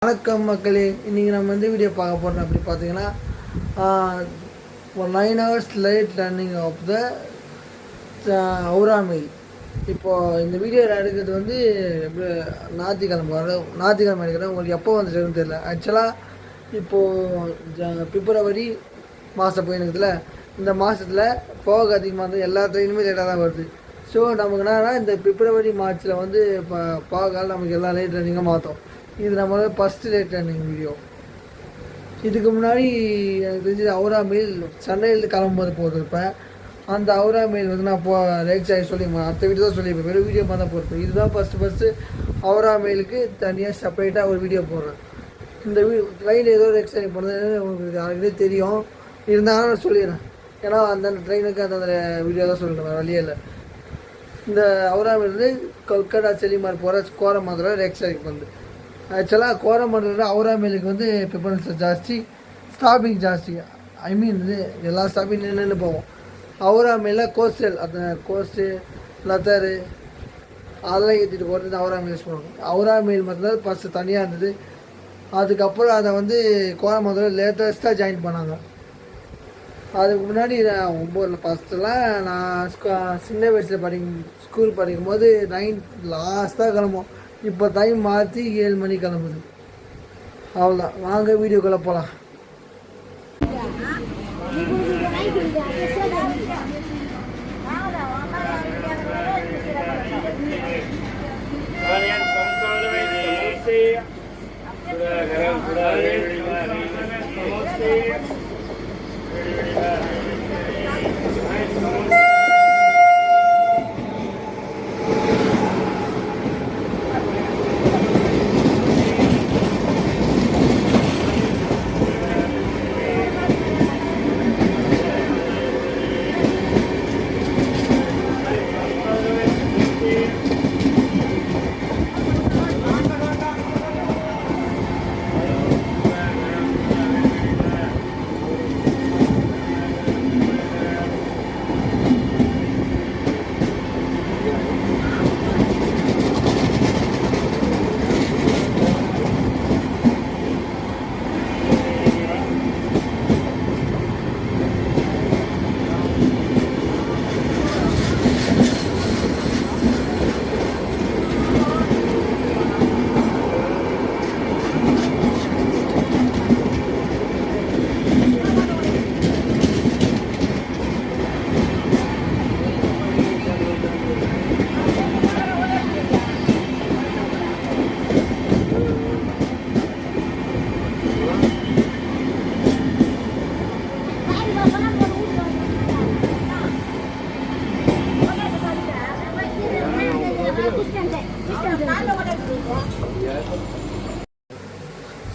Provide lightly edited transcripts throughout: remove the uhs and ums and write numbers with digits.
வணக்கம் மக்களே, இன்றைக்கி நம்ம வந்து வீடியோ பார்க்க போகிறோம். அப்படி பார்த்தீங்கன்னா ஒரு 9 hours light running of the Howrah mail. இப்போது இந்த வீடியோ எடுக்கிறது வந்து ஞாயிற்றுக்கிழமை எடுக்கிறேன். உங்களுக்கு எப்போ வந்துச்சுன்னு தெரியல. ஆக்சுவலாக இப்போது பிப்ரவரி மாதம் போயிருக்குதுல, இந்த மாதத்தில் போக அதிகமாக இருந்தால் எல்லா ட்ரெயினுமே லேட்டாக தான் வருது. ஸோ நமக்கு என்னன்னா இந்த பிப்ரவரி மார்ச்சில் வந்து இப்போ போகால் நமக்கு எல்லா லைட் ரன்னிங்காக மாற்றோம். இது நம்மளோட ஃபஸ்ட்டு லைட் ரன்னிங் வீடியோ. இதுக்கு முன்னாடி எனக்கு தெரிஞ்சு ஹவுரா மெயில் சென்னையிலேருந்து கிளம்பும்போது போட்டிருப்பேன். அந்த ஹவுரா மெயில் வந்து நான் ரேக்ஸ் ஆகி சொல்லியிருப்பேன், அடுத்த வீடியோ தான் சொல்லியிருப்பேன், வெறும் வீடியோ மாதிரி தான் போட்டிருப்பேன். இதுதான் ஃபஸ்ட்டு ஹவுரா மெயிலுக்கு தனியாக செப்பரேட்டாக ஒரு வீடியோ போடுறேன். இந்த ட்ரெயின் ஏதோ ரேக்ஸ் ஆகி போனது உங்களுக்கு ஆல்ரெடி தெரியும், இருந்தாலும் நான் சொல்லிடுறேன். ஏன்னா அந்தந்த ட்ரெயினுக்கு அந்தந்த வீடியோ தான் சொல்லிடுவேன், வழியே இல்லை. இந்த ஹவுரா மெயில் வந்து கொல்கட்டா செலிமார் போகிற கோரமங்கலம் ரேக்ஸ் ஆகி வந்து ஆக்சுவலாக கோரமண்டலில் ஹவுரா மெயிலுக்கு வந்து ப்ரிஃபரன்ஸ் ஜாஸ்தி, ஸ்டாப்பிங் ஜாஸ்தி. ஐ மீன் இது எல்லா ஸ்டாப்பிங் நின்று போவோம். ஹவுரா மெயிலில் கோஸ்டல் அந்த கோஸ்ட்டு லத்தரு அதெல்லாம் ஏற்றிட்டு போகிறது ஹவுரா மெயில் யூஸ் பண்ணுவாங்க. ஹவுரா மெயில் மட்டும்தான் ஃபஸ்ட்டு தனியாக இருந்தது. அதுக்கப்புறம் அதை வந்து கோரமண்டலில் லேட்டஸ்ட்டாக ஜாயின் பண்ணாங்க. அதுக்கு முன்னாடி ஃபஸ்ட்டுலாம் நான் சின்ன வயசில் ஸ்கூல் படிக்கும்போது 9 லாஸ்ட்டாக கிளம்புவோம். இப்போ டைம் மாற்றி 7 மணி கிளம்புது. அவ்வளோதான், வாங்க வீடியோக்குள்ளே போகலாம்.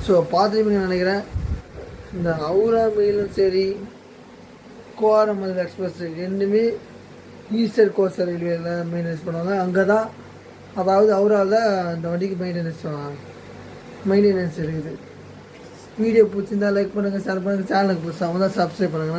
ஸோ பார்த்துருப்பீங்கன்னு நினைக்கிறேன். இந்த ஹவுரா மெயிலும் சரி கோரமண்டல் எக்ஸ்பிரஸ் ரெண்டுமே ஈஸ்டர் கோஸ்ட் ரயில்வேல மெயின்டெனன்ஸ் பண்ணுவாங்க. அங்கே தான், அதாவது ஹவுராவில் தான் இந்த வண்டிக்கு மெயின்டெனன்ஸ் இருக்குது. வீடியோ பிடிச்சிருந்தா லைக் பண்ணுங்கள், ஷேர் பண்ணுங்கள், சேனலுக்கு புதுசாக தான் சப்ஸ்கிரைப் பண்ணுங்கள்.